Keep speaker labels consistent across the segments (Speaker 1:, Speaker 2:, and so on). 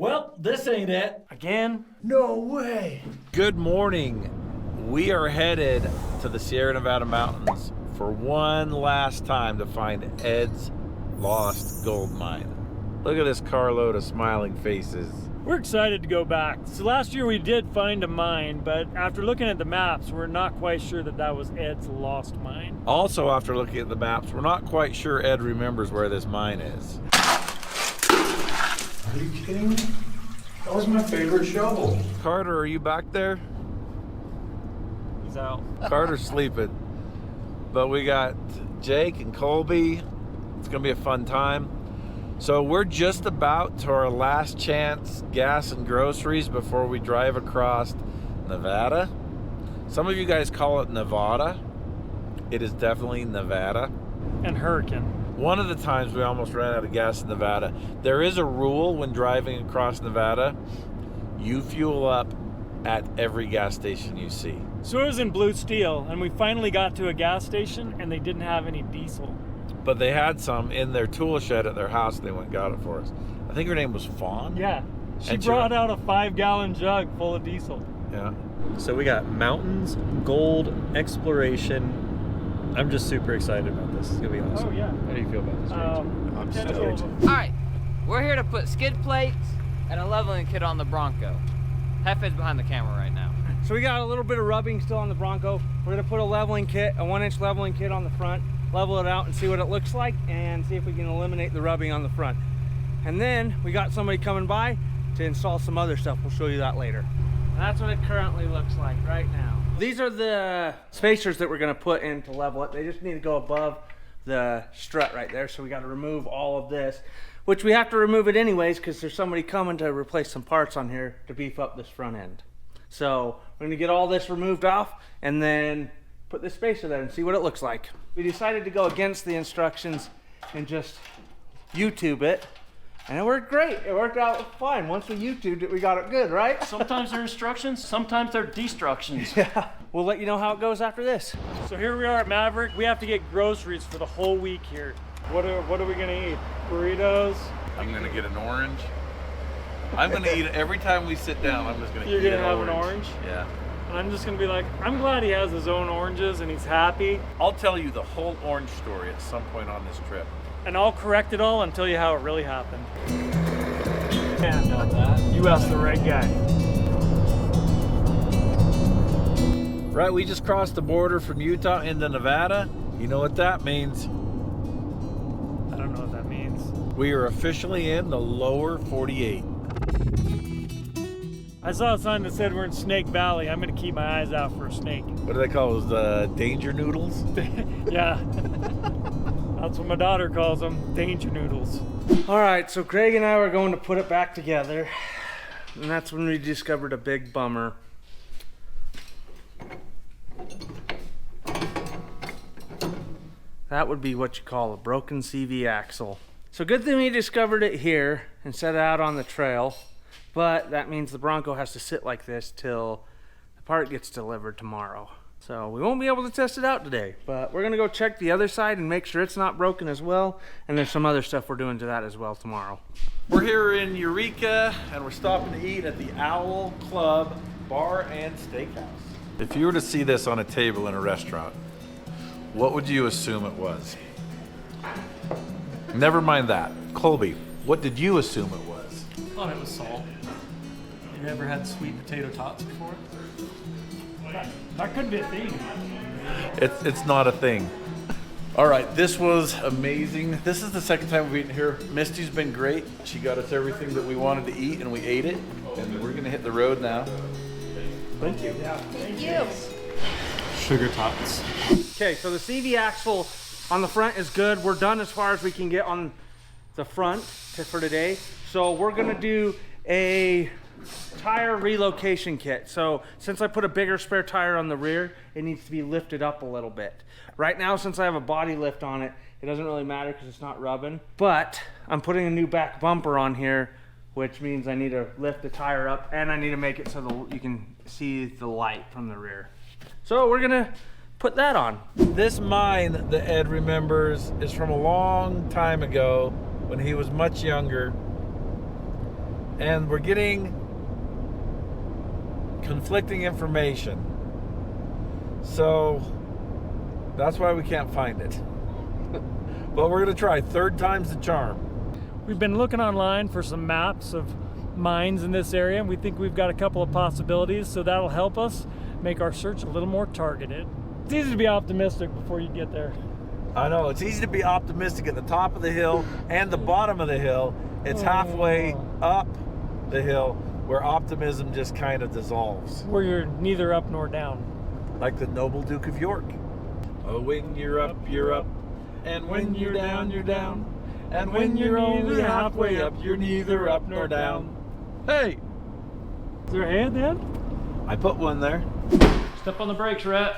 Speaker 1: Well, this ain't it.
Speaker 2: Again?
Speaker 1: No way.
Speaker 3: Good morning. We are headed to the Sierra Nevada mountains for one last time to find Ed's Lost gold mine. Look at this carload of smiling faces.
Speaker 2: We're excited to go back. So last year we did find a mine, but after looking at the maps, we're not quite sure that that was Ed's Lost mine.
Speaker 3: Also, after looking at the maps, we're not quite sure Ed remembers where this mine is.
Speaker 1: Are you kidding me? That was my favorite shovel.
Speaker 3: Carter, are you back there?
Speaker 2: He's out.
Speaker 3: Carter's sleeping. But we got Jake and Colby. It's gonna be a fun time. So we're just about to our last chance gas and groceries before we drive across Nevada. Some of you guys call it Nevada. It is definitely Nevada.
Speaker 2: And Hurricane.
Speaker 3: One of the times we almost ran out of gas in Nevada. There is a rule when driving across Nevada. You fuel up at every gas station you see.
Speaker 2: So it was in Blue Steel, and we finally got to a gas station, and they didn't have any diesel.
Speaker 3: But they had some in their tool shed at their house. They went and got it for us. I think her name was Fawn.
Speaker 2: Yeah, she
Speaker 3: And
Speaker 2: brought out a 5-gallon jug full of diesel.
Speaker 3: Yeah.
Speaker 4: So we got mountains, gold, exploration. I'm just super excited about this. It's gonna be awesome.
Speaker 2: Oh yeah.
Speaker 4: How do you feel about this, Jake?
Speaker 1: I'm stoked.
Speaker 5: Alright, we're here to put skid plates and a leveling kit on the Bronco. Hefe's behind the camera right now.
Speaker 6: So we got a little bit of rubbing still on the Bronco. We're gonna put a leveling kit, a 1-inch leveling kit on the front, level it out and see what it looks like and see if we can eliminate the rubbing on the front. And then we got somebody coming by to install some other stuff. We'll show you that later. That's what it currently looks like right now. These are the spacers that we're gonna put in to level it. They just need to go above the strut right there. So we gotta remove all of this, which we have to remove it anyways because there's somebody coming to replace some parts on here to beef up this front end. So we're gonna get all this removed off and then put this spacer there and see what it looks like. We decided to go against the instructions and just YouTube it. And it worked great. It worked out fine. Once we YouTubed it, we got it good, right?
Speaker 2: Sometimes they're instructions, sometimes they're destructions.
Speaker 6: Yeah. We'll let you know how it goes after this.
Speaker 2: So here we are at Maverick. We have to get groceries for the whole week here. What are we gonna eat? Burritos?
Speaker 3: I'm gonna get an orange. I'm gonna eat it every time we sit down. I'm just gonna eat
Speaker 2: You're gonna have an orange?
Speaker 3: Yeah.
Speaker 2: And I'm just gonna be like, I'm glad he has his own oranges and he's happy.
Speaker 3: I'll tell you the whole orange story at some point on this trip.
Speaker 2: And I'll correct it all and tell you how it really happened. Yeah, you asked the right guy.
Speaker 3: Right, we just crossed the border from Utah into Nevada. You know what that means?
Speaker 2: I don't know what that means.
Speaker 3: We are officially in the lower 48.
Speaker 2: I saw a sign that said we're in Snake Valley. I'm gonna keep my eyes out for a snake.
Speaker 3: What do they call those? Danger noodles?
Speaker 2: Yeah. That's what my daughter calls them, danger noodles.
Speaker 6: All right, so Craig and I were going to put it back together. And that's when we discovered a big bummer. That would be what you call a broken CV axle. So good thing we discovered it here and set it out on the trail. But that means the Bronco has to sit like this till the part gets delivered tomorrow. So we won't be able to test it out today, but we're gonna go check the other side and make sure it's not broken as well. And there's some other stuff we're doing to that as well tomorrow.
Speaker 3: We're here in Eureka and we're stopping to eat at the Owl Club Bar and Steakhouse. If you were to see this on a table in a restaurant, what would you assume it was? Never mind that. Colby, what did you assume it was?
Speaker 4: I thought it was salt. You ever had sweet potato tots before?
Speaker 2: That could be a thing.
Speaker 3: It's not a thing. All right, this was amazing. This is the second time we've eaten here. Misty's been great. She got us everything that we wanted to eat and we ate it. And we're gonna hit the road now. Thank you.
Speaker 5: Thank you.
Speaker 4: Sugar tots.
Speaker 6: Okay, so the CV axle on the front is good. We're done as far as we can get on the front for today. So we're gonna do a tire relocation kit. So since I put a bigger spare tire on the rear, it needs to be lifted up a little bit. Right now, since I have a body lift on it, it doesn't really matter because it's not rubbing. But I'm putting a new back bumper on here, which means I need to lift the tire up and I need to make it so you can see the light from the rear. So we're gonna put that on.
Speaker 3: This mine that Ed remembers is from a long time ago when he was much younger. and we're getting conflicting information. So that's why we can't find it. But we're gonna try. Third time's the charm.
Speaker 2: We've been looking online for some maps of mines in this area, and we think we've got a couple of possibilities, so that'll help us make our search a little more targeted. It's easy to be optimistic before you get there.
Speaker 3: I know, it's easy to be optimistic at the top of the hill and the bottom of the hill. It's halfway up the hill where optimism just kind of dissolves.
Speaker 2: Where you're neither up nor down.
Speaker 3: Like the noble Duke of York. Oh, when you're up, you're up. And when you're down, you're down. And when you're only halfway up, you're neither up nor down. Hey!
Speaker 2: Is there a hay at the end?
Speaker 3: I put one there.
Speaker 2: Step on the brakes, Rhett.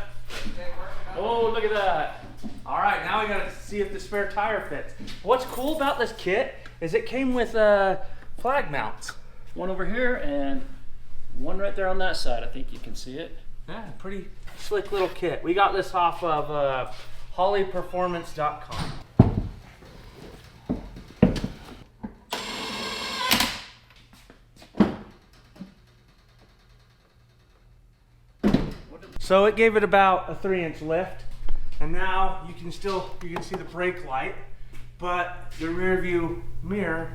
Speaker 2: Oh, look at that.
Speaker 6: All right, now we gotta see if the spare tire fits. What's cool about this kit is it came with flag mounts.
Speaker 7: One over here and one right there on that side. I think you can see it.
Speaker 6: Yeah, pretty slick little kit. We got this off of hollyperformance.com. So it gave it about a 3-inch lift, and now you can see the brake light, but the rear view mirror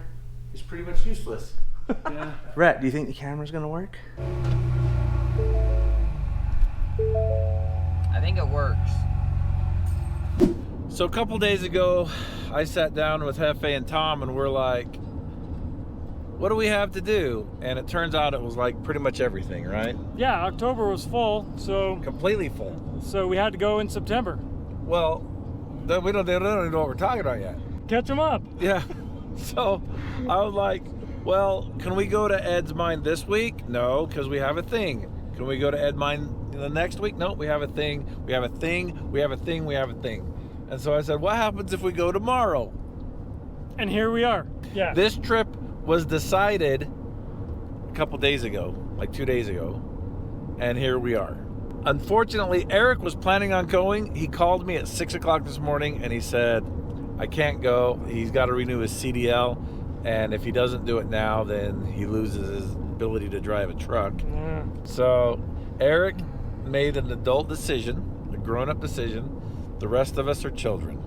Speaker 6: is pretty much useless.
Speaker 2: Yeah.
Speaker 6: Rhett, do you think the camera's gonna work?
Speaker 5: I think it works.
Speaker 3: So a couple days ago, I sat down with Hefe and Tom and we're like, what do we have to do? And it turns out it was like pretty much everything, right?
Speaker 2: Yeah, October was full, so
Speaker 3: Completely full.
Speaker 2: we had to go in September.
Speaker 3: Well, we don't even know what we're talking about yet.
Speaker 2: Catch them up.
Speaker 3: Yeah. So I was like, well, can we go to Ed's mine this week? No, because we have a thing. Can we go to Ed mine the next week? No, we have a thing. We have a thing. We have a thing. We have a thing. And so I said, what happens if we go tomorrow?
Speaker 2: And here we are. Yeah.
Speaker 3: This trip was decided a couple days ago, like 2 days ago, and here we are. Unfortunately, Eric was planning on going. He called me at 6 o'clock this morning and he said, I can't go. He's got to renew his CDL, and if he doesn't do it now, then he loses his ability to drive a truck.
Speaker 2: Yeah.
Speaker 3: So Eric made an adult decision, a grown-up decision. The rest of us are children.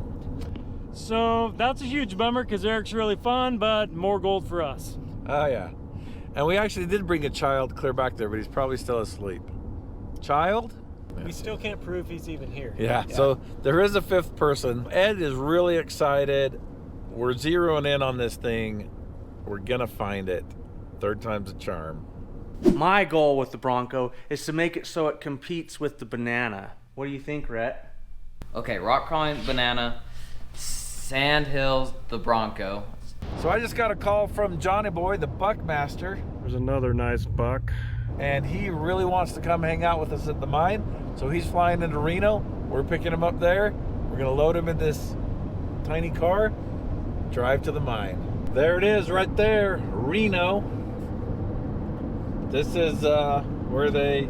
Speaker 2: So that's a huge bummer because Eric's really fun, but more gold for us.
Speaker 3: Oh, yeah. And we actually did bring a child clear back there, but he's probably still asleep. Child?
Speaker 4: We still can't prove he's even here.
Speaker 3: Yeah, so there is a fifth person. Ed is really excited. We're zeroing in on this thing. We're gonna find it. Third time's a charm.
Speaker 6: My goal with the Bronco is to make it so it competes with the Banana. What do you think, Rhett?
Speaker 5: Okay, rock crawling banana, sand hills, the Bronco.
Speaker 3: So I just got a call from Johnny Boy, the Buckmaster,
Speaker 2: There's another nice buck.
Speaker 3: and he really wants to come hang out with us at the mine. So he's flying into Reno. We're picking him up there. We're gonna load him in this tiny car, drive to the mine. There it is right there, Reno. This is where they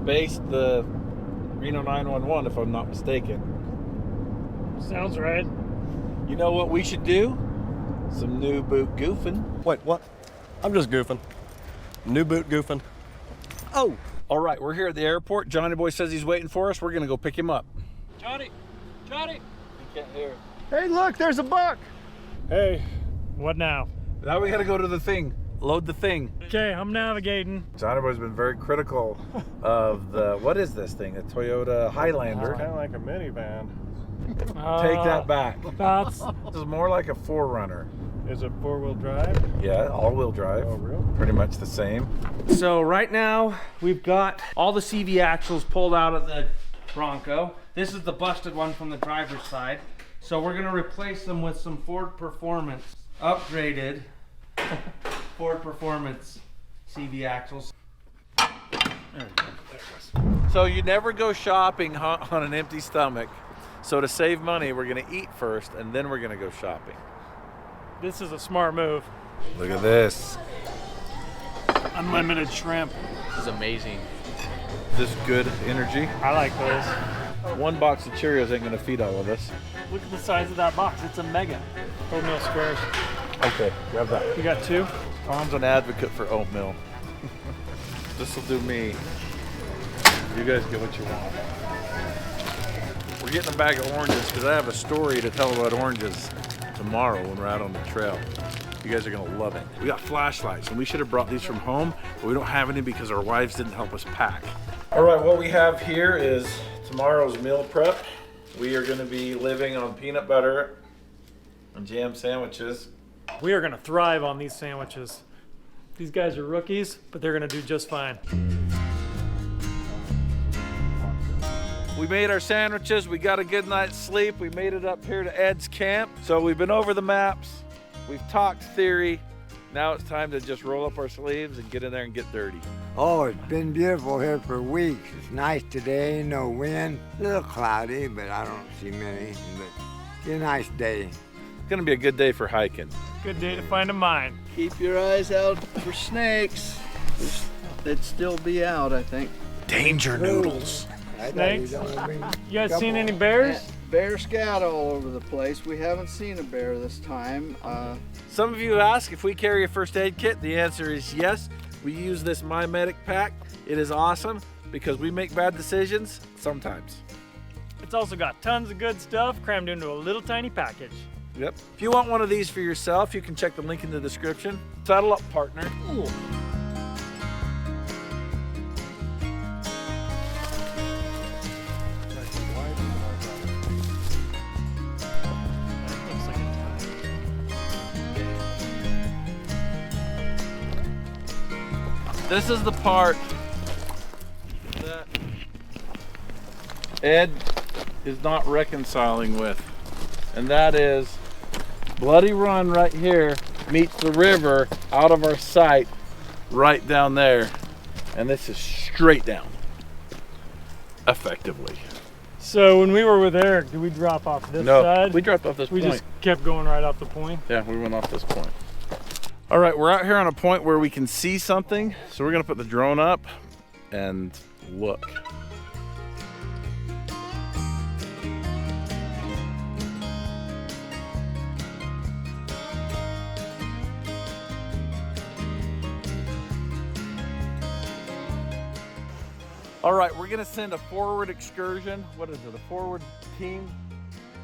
Speaker 3: based the Reno 911, if I'm not mistaken.
Speaker 2: Sounds right.
Speaker 3: You know what we should do? Some new boot goofing.
Speaker 8: Wait, what? I'm just goofing. New boot goofing.
Speaker 3: Oh, all right, we're here at the airport. Johnny Boy says he's waiting for us. We're gonna go pick him up.
Speaker 2: Johnny! Johnny!
Speaker 3: He can't hear.
Speaker 8: Hey, look, there's a buck.
Speaker 2: Hey, what now?
Speaker 3: Now we gotta go to the thing. Load the thing.
Speaker 2: Okay, I'm navigating.
Speaker 3: Johnny Boy's been very critical of the, what is this thing? A Toyota Highlander.
Speaker 8: Kind of like a minivan.
Speaker 3: Take that back.
Speaker 2: That's
Speaker 3: This is more like a 4Runner.
Speaker 8: Is it 4-wheel drive?
Speaker 3: Yeah, all-wheel drive.
Speaker 8: Oh, really?
Speaker 3: Pretty much the same.
Speaker 6: So right now we've got all the CV axles pulled out of the Bronco. This is the busted one from the driver's side. So we're gonna replace them with some Ford Performance, upgraded Ford Performance CV axles.
Speaker 3: So you never go shopping on an empty stomach. So to save money, we're gonna eat first and then we're gonna go shopping.
Speaker 2: this is a smart move.
Speaker 3: Look at this.
Speaker 2: Unlimited shrimp.
Speaker 5: This is amazing.
Speaker 3: This good energy.
Speaker 2: I like those.
Speaker 3: One box of Cheerios ain't gonna feed all of us.
Speaker 2: Look at the size of that box. It's a mega. Oatmeal squares.
Speaker 3: Okay, grab that.
Speaker 2: You got two?
Speaker 3: Tom's an advocate for oatmeal. This will do me. You guys get what you want. We're getting a bag of oranges because I have a story to tell about oranges tomorrow when we're out on the trail. You guys are gonna love it. We got flashlights, and we should have brought these from home, but we don't have any because our wives didn't help us pack. All right, what we have here is tomorrow's meal prep. We are gonna be living on peanut butter and jam sandwiches.
Speaker 2: We are gonna thrive on these sandwiches. These guys are rookies, but they're gonna do just fine.
Speaker 3: We made our sandwiches, we got a good night's sleep, we made it up here to Eds Camp. So we've been over the maps, we've talked theory, now it's time to just roll up our sleeves and get in there and get dirty.
Speaker 9: Oh, it's been beautiful here for weeks. It's nice today, no wind, a little cloudy, but I don't see many, but it's a nice day.
Speaker 3: It's gonna be a good day for hiking.
Speaker 2: Good day to find a mine.
Speaker 10: Keep your eyes out for snakes. They'd still be out, I think.
Speaker 3: Danger noodles.
Speaker 2: Snakes? You guys seen any bears?
Speaker 10: Bear scat all over the place. We haven't seen a bear this time.
Speaker 3: Some of you ask if we carry a first aid kit. The answer is yes. We use this MyMedic pack. It is awesome because we make bad decisions sometimes.
Speaker 2: It's also got tons of good stuff crammed into a little tiny package.
Speaker 3: Yep. If you want one of these for yourself, you can check the link in the description. Saddle up, partner. Ooh. This is the part that Ed is not reconciling with, and that is Bloody Run right here meets the river out of our sight right down there, and this is straight down, effectively.
Speaker 2: So when we were with Eric, did we drop off this side?
Speaker 3: No, we dropped off this point.
Speaker 2: We just kept going right off the point?
Speaker 3: Yeah, we went off this point. All right, we're out here on a point where we can see something, so we're gonna put the drone up and look. All right, we're gonna send a forward excursion. What is it, a forward team?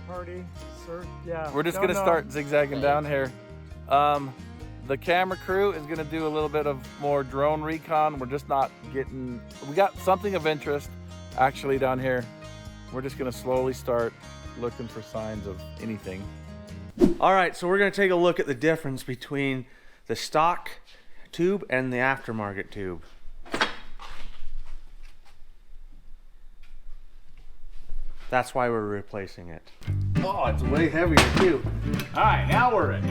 Speaker 2: Party, sir, yeah.
Speaker 3: We're just gonna start zigzagging down here. The camera crew is gonna do a little bit of more drone recon. We're just not getting, we got something of interest actually down here. We're just gonna slowly start looking for signs of anything.
Speaker 6: All right, so we're gonna take a look at the difference between the stock tube and the aftermarket tube. That's why we're replacing it.
Speaker 3: Oh, it's way heavier too. All right, now we're ready.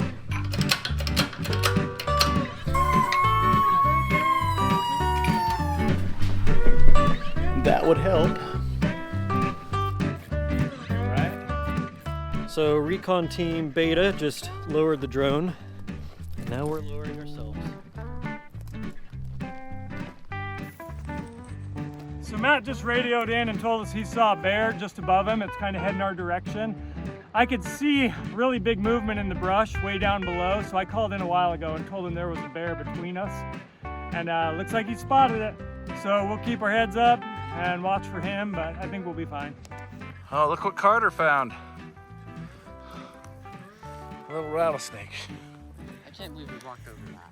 Speaker 3: That would help.
Speaker 7: Right. So Recon Team Beta just lowered the drone. Now we're lowering ourselves.
Speaker 2: So Matt just radioed in and told us he saw a bear just above him. It's kind of heading our direction. I could see really big movement in the brush way down below, so I called in a while ago and told him there was a bear between us. And looks like he spotted it. So we'll keep our heads up and watch for him, but I think we'll be fine.
Speaker 3: Oh, look what Carter found. A little rattlesnake.
Speaker 5: I can't believe we walked over that.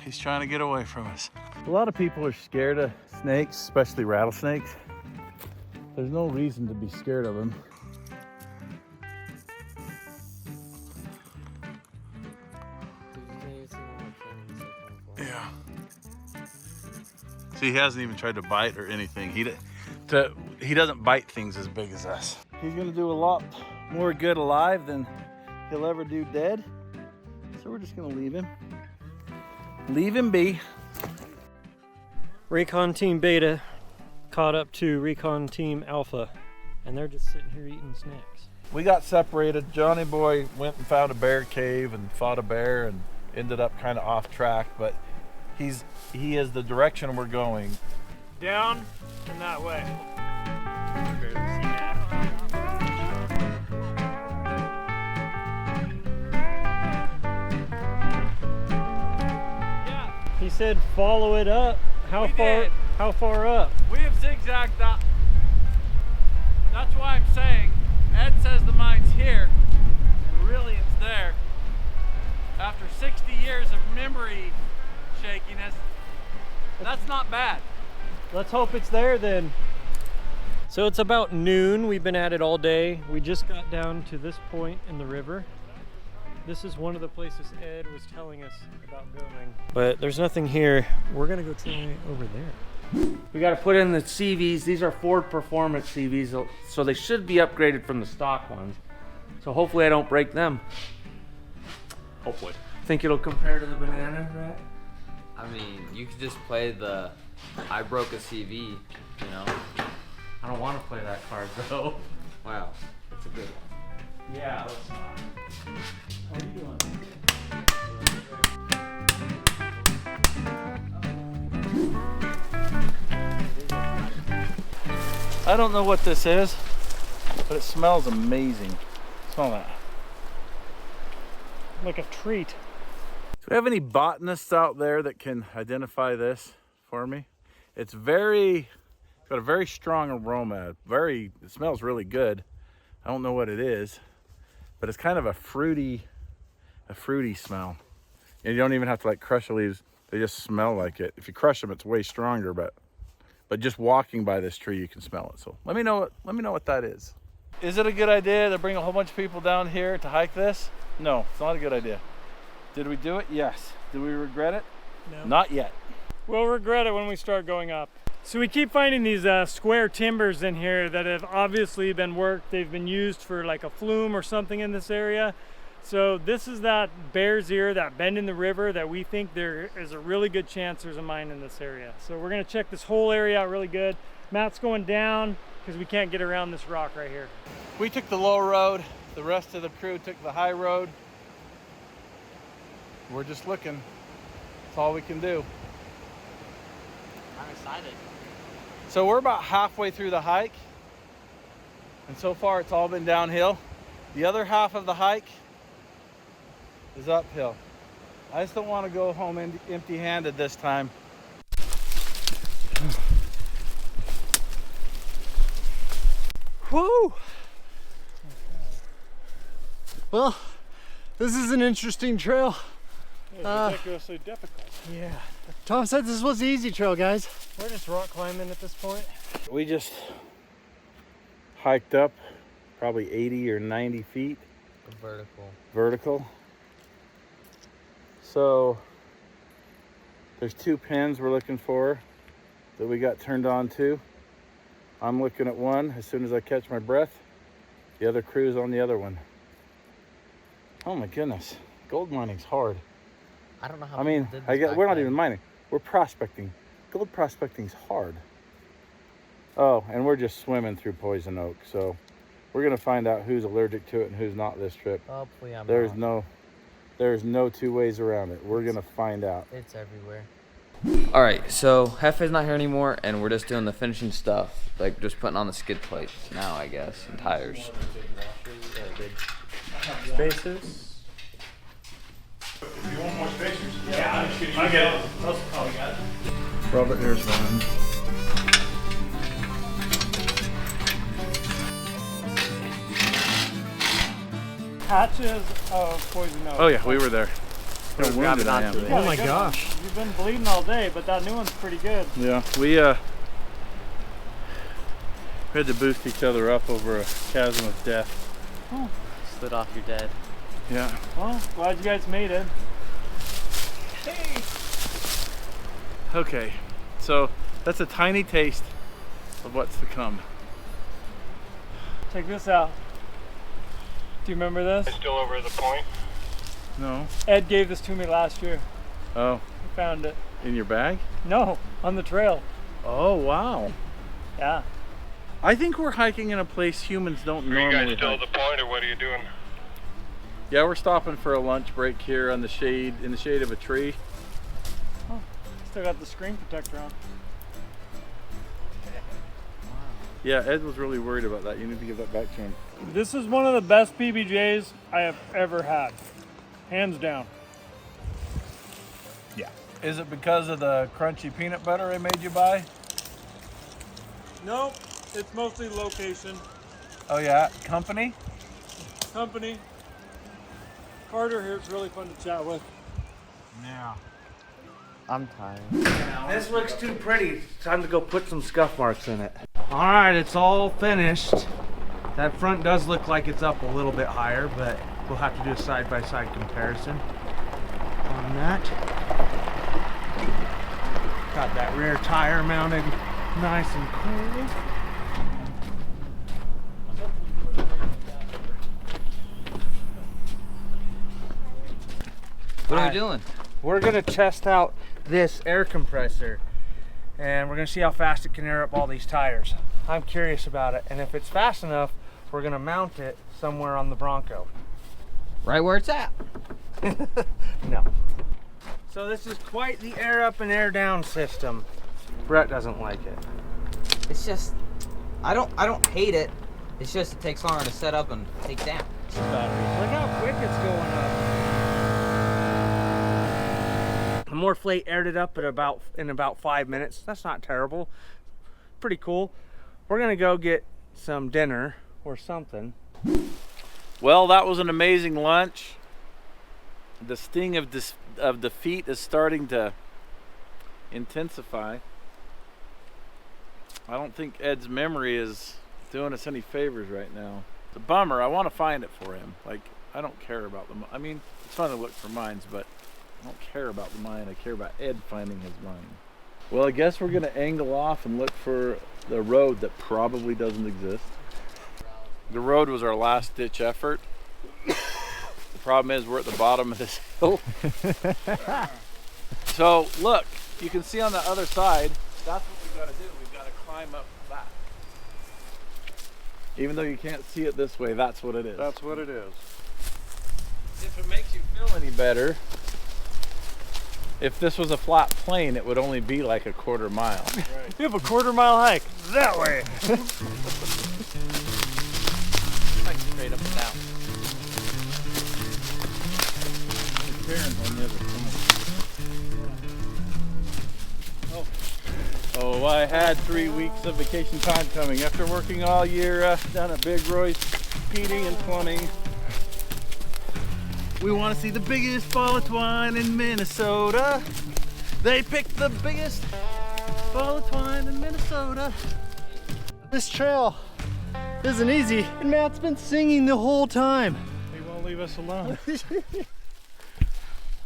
Speaker 3: He's trying to get away from us. A lot of people are scared of snakes, especially rattlesnakes. There's no reason to be scared of them. Yeah. See, he hasn't even tried to bite or anything. He doesn't bite things as big as us. He's gonna do a lot more good alive than he'll ever do dead. So we're just gonna leave him. Leave him be.
Speaker 7: Recon Team Beta caught up to Recon Team Alpha, and they're just sitting here eating snacks.
Speaker 3: We got separated. Johnny Boy went and found a bear cave and fought a bear and ended up kind of off track, but he is the direction we're going.
Speaker 2: Down and that way.
Speaker 7: He said follow it up. How
Speaker 3: We
Speaker 7: far?
Speaker 3: did.
Speaker 7: How far up?
Speaker 3: We have zigzagged up. That's why I'm saying, Ed says the mine's here, and really it's there. After 60 years of memory shakiness, that's not bad.
Speaker 7: Let's hope it's there then. So it's about noon. We've been at it all day. We just got down to this point in the river. This is one of the places Ed was telling us about going. But there's nothing here. We're gonna go try over there.
Speaker 6: We got to put in the CVs. These are Ford Performance CVs, so they should be upgraded from the stock ones. So hopefully I don't break them. Hopefully. Think it'll compare to the banana, right?
Speaker 5: I mean, you could just play the I broke a CV, you know?
Speaker 6: I don't want to play that card though.
Speaker 5: Wow, it's a good one.
Speaker 6: Yeah, let's not.
Speaker 2: How are you doing?
Speaker 3: I don't know what this is, but it smells amazing. Smell that.
Speaker 2: Like a treat.
Speaker 3: Do we have any botanists out there that can identify this for me? It's got a very strong aroma. It smells really good. I don't know what it is, but it's kind of a fruity smell. And you don't even have to like crush the leaves. They just smell like it. If you crush them, it's way stronger, but just walking by this tree, you can smell it. So let me know what that is. Is it a good idea to bring a whole bunch of people down here to hike this? No, it's not a good idea. Did we do it? Yes. Did we regret it?
Speaker 2: No.
Speaker 3: Not yet.
Speaker 2: We'll regret it when we start going up. So we keep finding these square timbers in here that have obviously been worked. They've been used for like a flume or something in this area. So this is that Bear's Ear, that bend in the river that we think there is a really good chance there's a mine in this area. So we're gonna check this whole area out really good. Matt's going down because we can't get around this rock right here.
Speaker 3: We took the low road. The rest of the crew took the high road. We're just looking. That's all we can do.
Speaker 5: I'm excited.
Speaker 3: So we're about halfway through the hike. And so far it's all been downhill. The other half of the hike is uphill. I just don't want to go home empty-handed this time.
Speaker 1: Woo! Well, this is an interesting trail.
Speaker 2: It's ridiculously difficult.
Speaker 1: Yeah. Tom said this was the easy trail, guys.
Speaker 2: We're just rock climbing at this point.
Speaker 3: We just hiked up probably 80 or 90 feet. Vertical. So there's 2 pins we're looking for that we got turned on to. I'm looking at one. As soon as I catch my breath, the other crew's on the other one. Oh my goodness, gold mining's hard.
Speaker 5: I don't know how.
Speaker 3: I mean, we're not even mining. We're prospecting. Gold prospecting's hard. Oh, and we're just swimming through poison oak. So we're gonna find out who's allergic to it and who's not this trip.
Speaker 5: Hopefully I'm
Speaker 3: There's
Speaker 5: not.
Speaker 3: no 2 ways around it. We're gonna find out.
Speaker 5: It's everywhere. All right, so Hefe's not here anymore, and we're just doing the finishing stuff, like just putting on the skid plates now, I guess, and tires.
Speaker 7: Spacers.
Speaker 1: You want more spacers?
Speaker 2: Yeah, I get it. That's probably got it.
Speaker 3: Robert, here's one.
Speaker 2: Patches of poison oak.
Speaker 3: Oh yeah, we were there. How wounded I am.
Speaker 2: Yeah,
Speaker 7: Oh my
Speaker 2: good
Speaker 7: gosh.
Speaker 2: one. You've been bleeding all day, but that new one's pretty good.
Speaker 3: Yeah, we had to boost each other up over a chasm of death.
Speaker 2: Oh.
Speaker 5: Slid off your dead.
Speaker 3: Yeah.
Speaker 2: Well, glad you guys made it.
Speaker 3: Okay, so that's a tiny taste of what's to come.
Speaker 2: Check this out. Do you remember this?
Speaker 1: Still over the point?
Speaker 3: No.
Speaker 2: Ed gave this to me last year.
Speaker 3: Oh,
Speaker 2: I found it.
Speaker 3: in your bag?
Speaker 2: No, on the trail.
Speaker 3: Oh, wow.
Speaker 2: Yeah.
Speaker 3: I think we're hiking in a place humans don't normally hike.
Speaker 1: the point, or what are you doing?
Speaker 3: Yeah, we're stopping for a lunch break here in the shade of a tree.
Speaker 2: Oh, still got the screen protector on.
Speaker 3: Yeah, Ed was really worried about that. You need to give that back to him.
Speaker 2: This is one of the best PBJs I have ever had. Hands down.
Speaker 1: Yeah.
Speaker 3: Is it because of the crunchy peanut butter I made you buy?
Speaker 2: Nope, it's mostly location.
Speaker 3: Oh yeah, company?
Speaker 2: Company. Carter here is really fun to chat with.
Speaker 3: Yeah.
Speaker 5: I'm tired.
Speaker 6: This looks too pretty. It's time to go put some scuff marks in it. All right, it's all finished. That front does look like it's up a little bit higher, but we'll have to do a side-by-side comparison on that. Got that rear tire mounted nice and cool.
Speaker 5: What are we doing?
Speaker 6: We're gonna test out this air compressor and we're gonna see how fast it can air up all these tires. I'm curious about it, and if it's fast enough, we're gonna mount it somewhere on the Bronco.
Speaker 5: Right where it's at.
Speaker 6: No. So this is quite the air up and air down system. Brett doesn't like it.
Speaker 5: It's just, I don't hate it. It's just it takes longer to set up and take down.
Speaker 6: Look how quick it's going up. The MORR Flate aired it up at in about 5 minutes. That's not terrible. Pretty cool. We're gonna go get some dinner or something.
Speaker 3: Well, that was an amazing lunch. The sting of defeat is starting to intensify. I don't think Ed's memory is doing us any favors right now. It's a bummer. I want to find it for him. Like, I don't care about the I mean, it's fun to look for mines, but I don't care about the mine. I care about Ed finding his mine. Well, I guess we're going to angle off and look for the road that probably doesn't exist. The road was our last ditch effort. The problem is we're at the bottom of this hill. So look, you can see on the other side, that's what we've got to do. We've got to climb up that. Even though you can't see it this way, that's what it is.
Speaker 8: That's what it is.
Speaker 3: If it makes you feel any better, if this was a flat plane, it would only be like a quarter mile.
Speaker 2: Right. You have a quarter-mile hike that way.
Speaker 3: Like straight up and down. Oh, I had 3 weeks of vacation time coming after working all year down at Big Roy's heating and plumbing. We want to see the biggest ball of twine in Minnesota. They picked the biggest ball of twine in Minnesota.
Speaker 7: This trail isn't easy, and Matt's been singing the whole time.
Speaker 2: He won't leave us alone.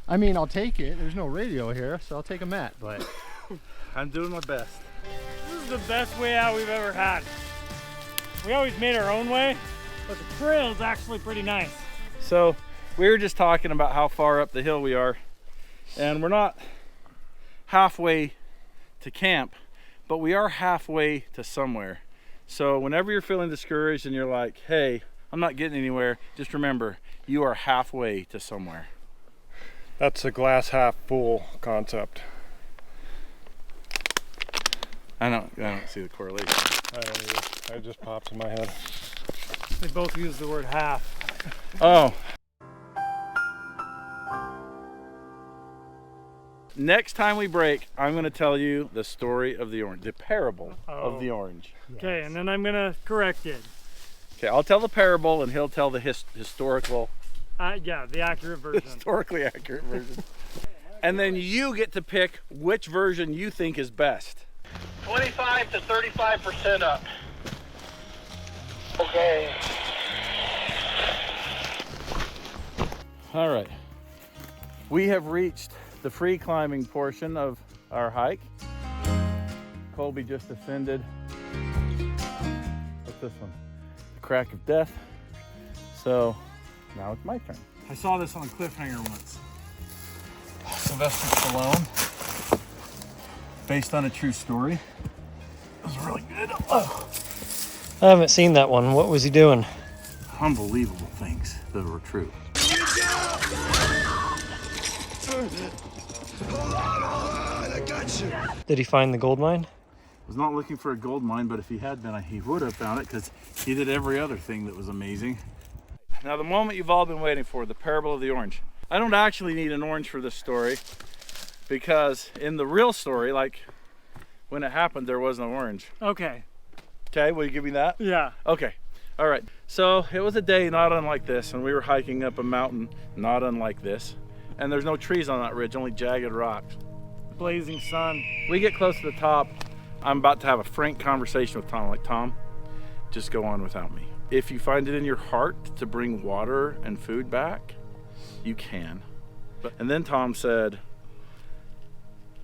Speaker 7: I mean, I'll take it. There's no radio here, so I'll take a Matt, but
Speaker 3: I'm doing my best.
Speaker 2: This is the best way out we've ever had. We always made our own way, but the trail is actually pretty nice.
Speaker 3: So we were just talking about how far up the hill we are, and we're not halfway to camp, but we are halfway to somewhere. So whenever you're feeling discouraged and you're like, hey, I'm not getting anywhere, just remember, you are halfway to somewhere.
Speaker 8: That's a glass half full concept.
Speaker 3: I don't see the correlation.
Speaker 8: I don't either. It just pops in my head.
Speaker 2: They both use the word half.
Speaker 3: Oh. Next time we break, I'm going to tell you the story of the orange, the parable of the orange.
Speaker 2: Okay, and then I'm going to correct it.
Speaker 3: Okay, I'll tell the parable and he'll tell the historical.
Speaker 2: Yeah, the accurate version.
Speaker 3: Historically accurate version. And then you get to pick which version you think is best.
Speaker 11: 25 to 35% up. Okay.
Speaker 3: All right. We have reached the free climbing portion of our hike. Colby just ascended. What's this one? The Crack of Death. So now it's my turn.
Speaker 1: I saw this on Cliffhanger once. Sylvester Stallone, based on a true story. It was really good. Oh.
Speaker 7: I haven't seen that one. What was he doing?
Speaker 1: Unbelievable things that were true.
Speaker 11: I got you.
Speaker 7: Did he find the gold mine?
Speaker 1: I was not looking for a gold mine, but if he had been, he would have found it because he did every other thing that was amazing.
Speaker 3: Now the moment you've all been waiting for, the parable of the orange. I don't actually need an orange for this story, because in the real story, like when it happened, there was no orange.
Speaker 2: Okay.
Speaker 3: Okay, will you give me that?
Speaker 2: Yeah.
Speaker 3: Okay. All right. So it was a day not unlike this, and we were hiking up a mountain not unlike this. And there's no trees on that ridge, only jagged rocks.
Speaker 2: Blazing sun.
Speaker 3: We get close to the top. I'm about to have a frank conversation with Tom. Like, Tom, just go on without me. If you find it in your heart to bring water and food back, you can. And then Tom said,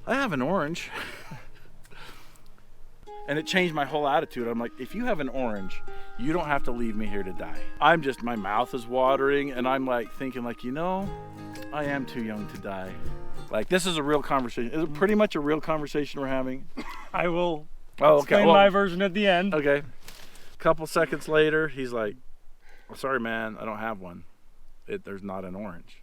Speaker 3: I have an orange. And it changed my whole attitude. I'm like, if you have an orange, you don't have to leave me here to die. I'm just, my mouth is watering, and I'm like thinking like, you know, I am too young to die. Like, this is a real conversation. Is it pretty much a real conversation we're having?
Speaker 2: I will
Speaker 3: explain
Speaker 2: my version at the end.
Speaker 3: Okay. A couple seconds later, he's like, oh, sorry, man, I don't have one. There's not an orange.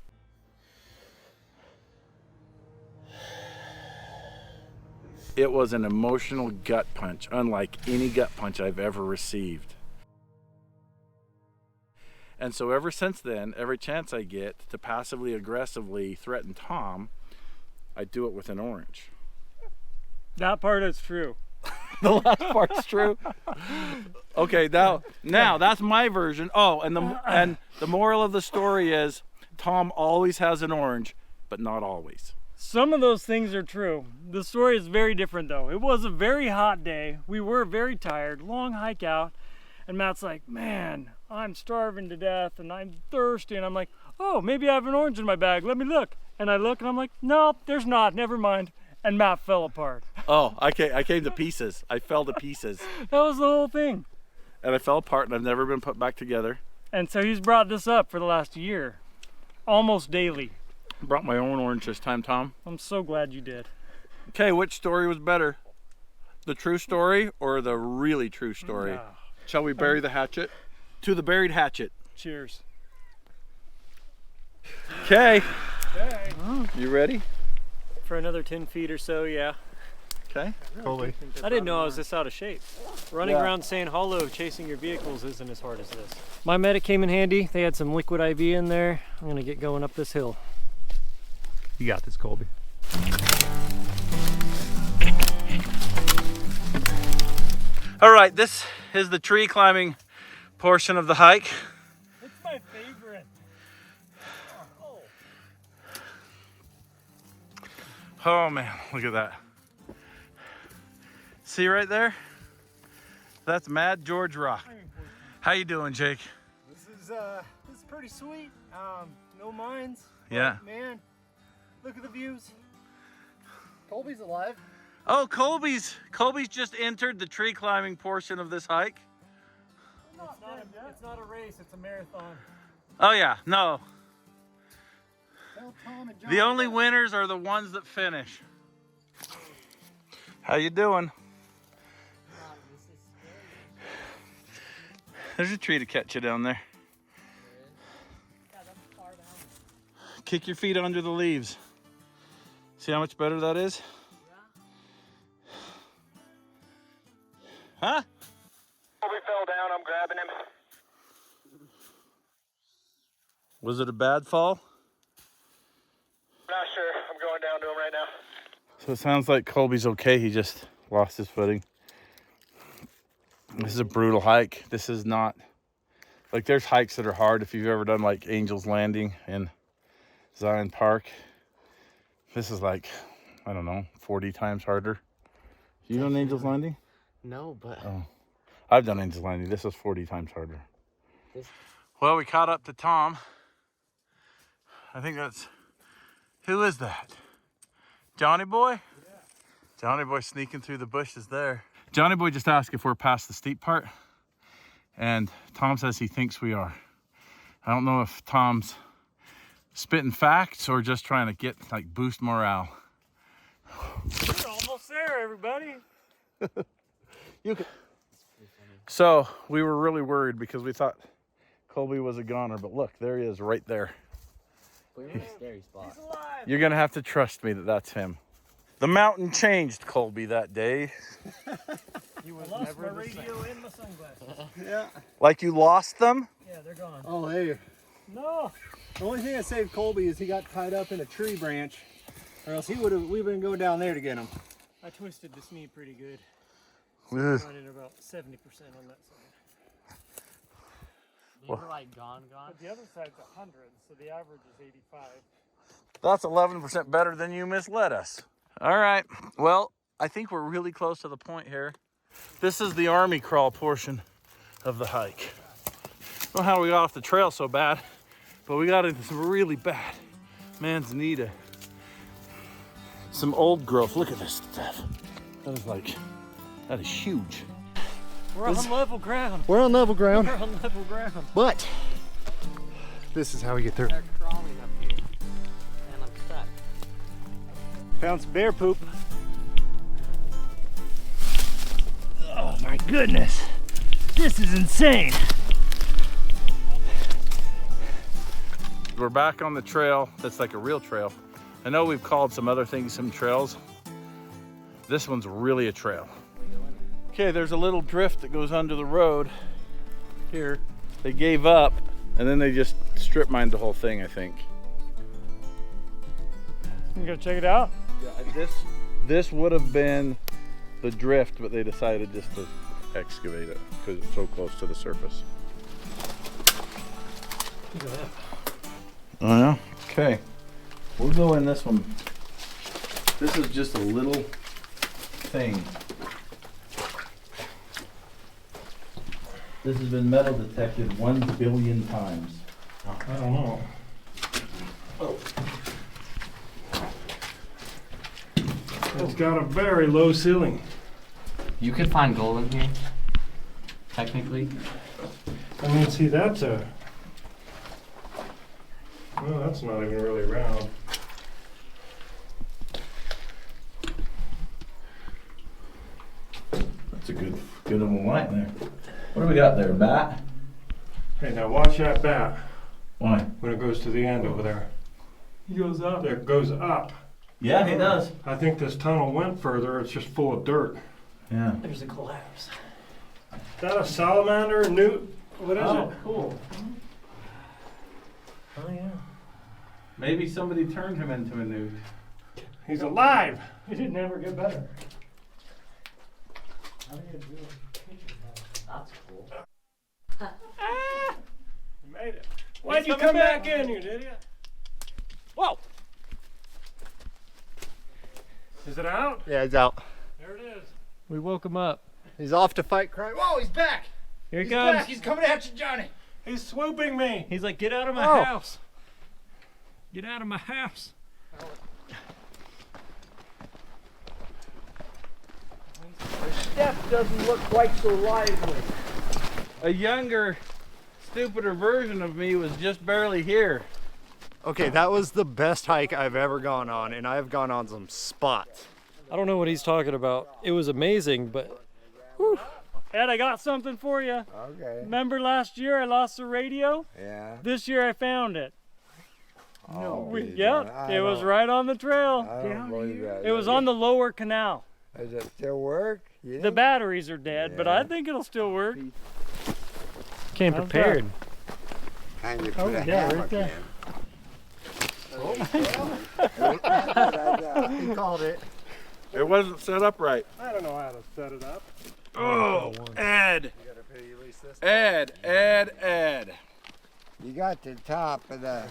Speaker 3: It was an emotional gut punch, unlike any gut punch I've ever received. And so ever since then, every chance I get to passively aggressively threaten Tom, I do it with an orange.
Speaker 2: That part is true.
Speaker 3: The last part's true. Okay, now that's my version. Oh, and the moral of the story is Tom always has an orange, but not always.
Speaker 2: Some of those things are true. The story is very different though. It was a very hot day. We were very tired, long hike out. And Matt's like, man, I'm starving to death and I'm thirsty. And I'm like, oh, maybe I have an orange in my bag. Let me look. And I look and I'm like, no, there's not. Never mind. And Matt fell apart.
Speaker 3: Oh, I came to pieces. I fell to pieces.
Speaker 2: That was the whole thing.
Speaker 3: And I fell apart and I've never been put back together.
Speaker 2: And so he's brought this up for the last year, almost daily.
Speaker 3: Brought my own orange this time, Tom.
Speaker 2: I'm so glad you did.
Speaker 3: Okay, which story was better? The true story or the really true story?
Speaker 2: Yeah.
Speaker 3: Shall we bury the hatchet? To the buried hatchet.
Speaker 2: Cheers.
Speaker 3: Okay.
Speaker 2: Okay.
Speaker 3: You ready?
Speaker 7: For another 10 feet or so, yeah.
Speaker 3: Okay.
Speaker 8: Colby.
Speaker 7: I didn't know I was this out of shape. Running around saying hollow, chasing your vehicles isn't as hard as this. My medic came in handy. They had some liquid IV in there. I'm gonna get going up this hill.
Speaker 8: You got this, Colby.
Speaker 3: All right, this is the tree climbing portion of the hike.
Speaker 2: It's my favorite.
Speaker 3: Oh man, look at that. See right there? That's Mad George Rock. How you doing, Jake?
Speaker 12: This is pretty sweet. No mines.
Speaker 3: Yeah.
Speaker 12: Man, look at the views. Colby's alive.
Speaker 3: Oh, Colby's just entered the tree climbing portion of this hike.
Speaker 2: It's not a race, it's a marathon.
Speaker 3: Oh yeah, no.
Speaker 12: Tell Tom and John
Speaker 3: The only winners are the ones that finish. How you doing? There's a tree to catch you down there. Kick your feet under the leaves. See how much better that is? Huh?
Speaker 11: Colby fell down, I'm grabbing him.
Speaker 3: Was it a bad fall?
Speaker 11: Not sure, I'm going down to him right now.
Speaker 3: So it sounds like Colby's okay, he just lost his footing. This is a brutal hike. This is not, like there's hikes that are hard if you've ever done like Angel's Landing in Zion Park. This is like, I don't know, 40 times harder. You done Angel's Landing?
Speaker 13: No, but...
Speaker 3: Oh, I've done Angel's Landing. This is 40 times harder. Well, we caught up to Tom. I think that's, who is that? Johnny Boy? Yeah. Johnny Boy sneaking through the bushes there. Johnny Boy just asked if we're past the steep part. And Tom says he thinks we are. I don't know if Tom's spitting facts or just trying to get, like, boost morale.
Speaker 2: We're almost there, everybody.
Speaker 3: You can. So we were really worried because we thought Colby was a goner, but look, there he is right there.
Speaker 13: We're in a scary spot.
Speaker 2: He's alive.
Speaker 3: You're gonna have to trust me that that's him. The mountain changed Colby that day.
Speaker 2: I lost my radio and my sunglasses.
Speaker 12: Yeah.
Speaker 3: Like you lost them?
Speaker 2: Yeah, they're gone.
Speaker 12: Oh, hey.
Speaker 2: No.
Speaker 12: The only thing that saved Colby is he got tied up in a tree branch Or else we would have go down there to get him.
Speaker 2: I twisted this knee pretty good. So
Speaker 1: Yeah.
Speaker 2: I'm running about 70% on that side.
Speaker 13: These are like gone.
Speaker 2: But the other side's 100, so the average is 85.
Speaker 3: That's 11% better than you misled us. All right, well, I think we're really close to the point here. This is the army crawl portion of the hike. I don't know how we got off the trail so bad, but we got into some really bad manzanita. Some old growth. Look at this stuff. That is huge.
Speaker 2: We're on level ground.
Speaker 12: We're on level ground.
Speaker 2: We're on level ground.
Speaker 12: But this is how we get through.
Speaker 13: They're crawling up here, and I'm stuck.
Speaker 12: Found some bear poop.
Speaker 2: Oh my goodness. This is insane.
Speaker 3: We're back on the trail. That's like a real trail. I know we've called some other things some trails. This one's really a trail. Okay, there's a little drift that goes under the road here. They gave up and then they just strip mined the whole thing, I think.
Speaker 2: You gonna check it out?
Speaker 3: Yeah, this would have been the drift, but they decided just to excavate it because it's so close to the surface.
Speaker 2: Look at that.
Speaker 3: Oh yeah? Okay. We'll go in this one. This is just a little thing. This has been metal detected 1 billion times.
Speaker 2: I don't know.
Speaker 3: Oh.
Speaker 2: It's got a very low ceiling.
Speaker 13: You could find gold in here, technically.
Speaker 2: I mean, see, that's a... Well, that's not even really round.
Speaker 3: That's a good little light there. What do we got there, bat?
Speaker 2: Hey, now watch that bat.
Speaker 3: Why?
Speaker 2: When it goes to the end over there. He goes up. It goes up.
Speaker 3: Yeah, he does.
Speaker 2: I think this tunnel went further. It's just full of dirt.
Speaker 3: Yeah.
Speaker 2: There's a collapse. Is that a salamander, newt? What is it?
Speaker 3: Cool.
Speaker 2: Oh, yeah.
Speaker 3: Maybe somebody turned him into a newt.
Speaker 2: He's alive. He didn't ever get better. How do you do it?
Speaker 13: That's cool.
Speaker 2: You made it. Why'd you come back in, you idiot? Whoa! Is it out?
Speaker 12: Yeah, he's out.
Speaker 2: There it is.
Speaker 7: We woke him up.
Speaker 12: He's off to fight crime. Whoa, he's back!
Speaker 7: Here he
Speaker 12: He's
Speaker 7: comes.
Speaker 12: back. He's coming at you, Johnny.
Speaker 2: He's swooping me.
Speaker 7: He's like, get out of my
Speaker 12: Oh.
Speaker 7: house. Get out of my house.
Speaker 12: Step doesn't look quite so lively.
Speaker 3: A younger, stupider version of me was just barely here.
Speaker 12: Okay, that was the best hike I've ever gone on, and I've gone on some spots.
Speaker 7: I don't know what he's talking about. It was amazing, but whew.
Speaker 2: Ed, I got something for you.
Speaker 9: Okay.
Speaker 2: Remember last year I lost the radio?
Speaker 9: Yeah.
Speaker 2: This year I found it.
Speaker 9: No.
Speaker 2: Yep, it was right on the trail.
Speaker 9: I don't believe that.
Speaker 2: It was on the lower canal.
Speaker 9: Does it still work? Yeah.
Speaker 2: The batteries are dead, but I think it'll still work.
Speaker 7: Came
Speaker 2: How's
Speaker 7: prepared.
Speaker 9: And you
Speaker 2: Oh,
Speaker 9: put a
Speaker 2: yeah, right
Speaker 9: hammock
Speaker 2: there.
Speaker 9: in.
Speaker 12: He called it.
Speaker 3: It wasn't set up right.
Speaker 2: I don't know how to set it up.
Speaker 3: Oh, Ed. Ed.
Speaker 9: You got the top of the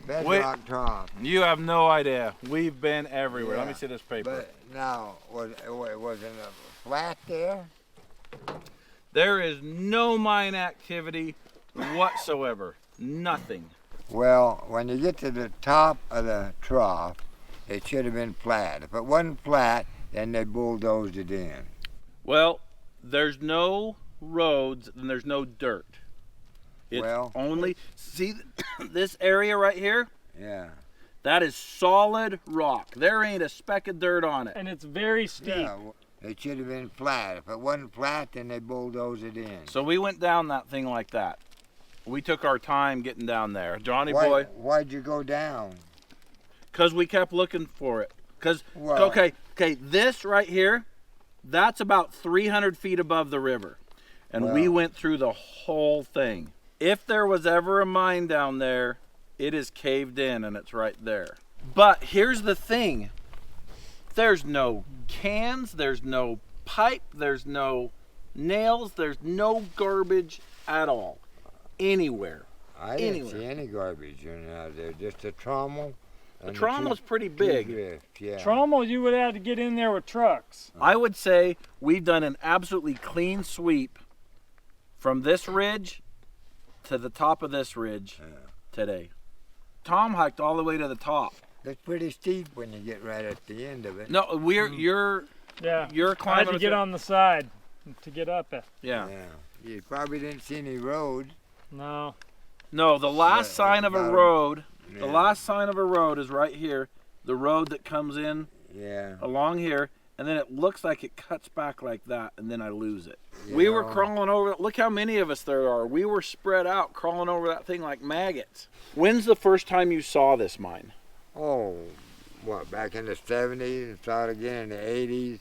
Speaker 9: bedrock trough.
Speaker 3: You have no idea. We've been everywhere. Let me
Speaker 9: Yeah,
Speaker 3: see this paper.
Speaker 9: But now, wasn't a flat there?
Speaker 3: There is no mine activity whatsoever. Nothing.
Speaker 9: Well, when you get to the top of the trough, it should have been flat. If it wasn't flat, then they bulldozed it in.
Speaker 3: Well, there's no roads and there's no dirt. It's only, see this area right here?
Speaker 9: Yeah.
Speaker 3: That is solid rock. There ain't a speck of dirt on it.
Speaker 2: And it's very steep.
Speaker 9: Yeah, it should have been flat. If it wasn't flat, then they bulldozed it in.
Speaker 3: So we went down that thing like that. We took our time getting down there. Johnny boy.
Speaker 9: Why'd you go down?
Speaker 3: Because we kept looking for it. Because,
Speaker 9: Well-
Speaker 3: okay, this right here, that's about 300 feet above the river. And we
Speaker 9: Well-
Speaker 3: went through the whole thing. If there was ever a mine down there, it is caved in and it's right there. But here's the thing. There's no cans, there's no pipe, there's no nails, there's no garbage at all. Anywhere.
Speaker 9: I didn't see any garbage out there, just a trommel.
Speaker 3: The trommel's pretty big.
Speaker 9: Yeah.
Speaker 2: Trommel, you would have to get in there with trucks.
Speaker 3: I would say we've done an absolutely clean sweep from this ridge to the top of this ridge today. Tom hiked all the way to the top.
Speaker 9: That's pretty steep when you get right at the end of it.
Speaker 3: No, you're climbing.
Speaker 2: I had to get on the side to get up it.
Speaker 3: Yeah.
Speaker 9: You probably didn't see any road.
Speaker 2: No.
Speaker 3: No, the last sign of a road. The last sign of a road is right here. The road that comes in along here, and then it looks like it cuts back like that, and then I lose it.
Speaker 9: Yeah.
Speaker 3: We were crawling over. Look how many of us there are. We were spread out, crawling over that thing like maggots. When's the first time you saw this mine?
Speaker 9: Oh, what, back in the 70s, and saw it again in the 80s.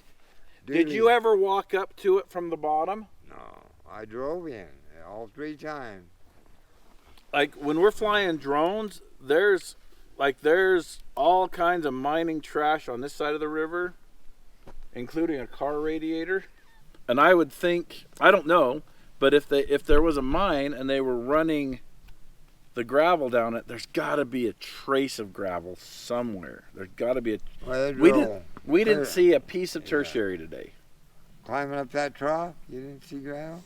Speaker 3: Did you ever walk up to it from the bottom?
Speaker 9: No, I drove in all 3 times.
Speaker 3: Like when we're flying drones, there's all kinds of mining trash on this side of the river, including a car radiator. And I would think, I don't know, but if there was a mine and they were running the gravel down it, there's got to be a trace of gravel somewhere. There's got to be we didn't see a piece of tertiary today.
Speaker 9: Climbing up that trough, you didn't see gravel?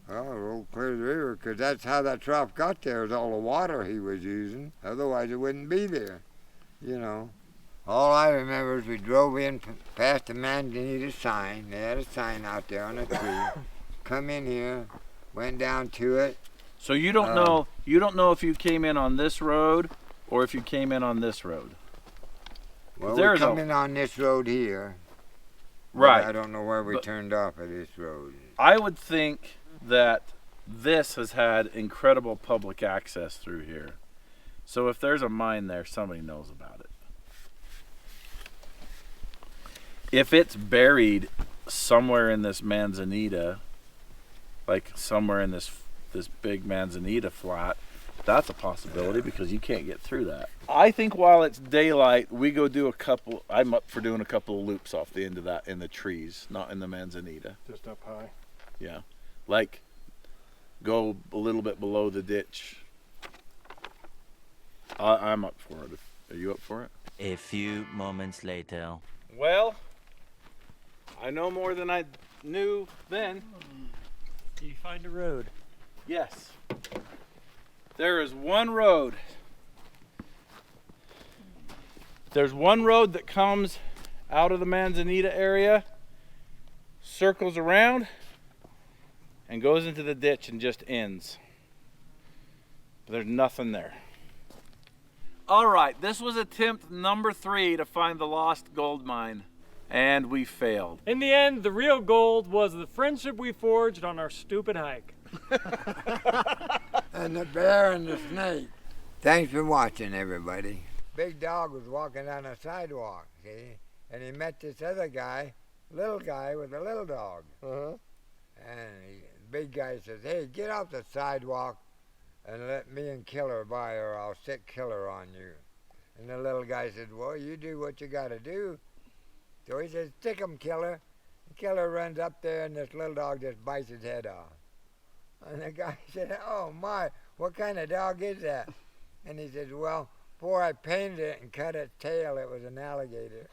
Speaker 9: Well, it rolled clear the river, because that's how that trough got there, was all the water he was using. Otherwise, it wouldn't be there, you know. All I remember is we drove in past the Manzanita sign. They had a sign out there on a tree. Come in here, went down to it.
Speaker 3: So you don't know if you came in on this road or if you came in on this road.
Speaker 9: Well, we come in on this road here.
Speaker 3: Right.
Speaker 9: I don't know where we turned off at this road.
Speaker 3: I would think that this has had incredible public access through here. So if there's a mine there, somebody knows about it. If it's buried somewhere in this Manzanita, like somewhere in this big Manzanita flat, that's a possibility because you can't get through that. I think while it's daylight, we go do I'm up for doing a couple of loops off the end of that in the trees, not in the Manzanita.
Speaker 8: Just up high.
Speaker 3: Yeah. Like, go a little bit below the ditch. I'm up for it. Are you up for it?
Speaker 14: A few moments later.
Speaker 3: Well, I know more than I knew then.
Speaker 7: Do you find a road?
Speaker 3: Yes. There is one road. There's one road that comes out of the Manzanita area, circles around, and goes into the ditch and just ends. But there's nothing there. All right, this was attempt number 3 to find the lost gold mine, and we failed.
Speaker 2: In the end, the real gold was the friendship we forged on our stupid hike.
Speaker 9: And the bear and the snake. Thanks for watching, everybody. Big dog was walking down a sidewalk, see? And he met this other guy, little guy with a little dog. And the big guy says, hey, get off the sidewalk and let me and Killer by, or I'll stick Killer on you. And the little guy said, well, you do what you gotta do. So he says, stick him, Killer. And Killer runs up there and this little dog just bites his head off. And the guy said, oh my, what kind of dog is that? And he said, well, before I painted it and cut its tail, it was an alligator.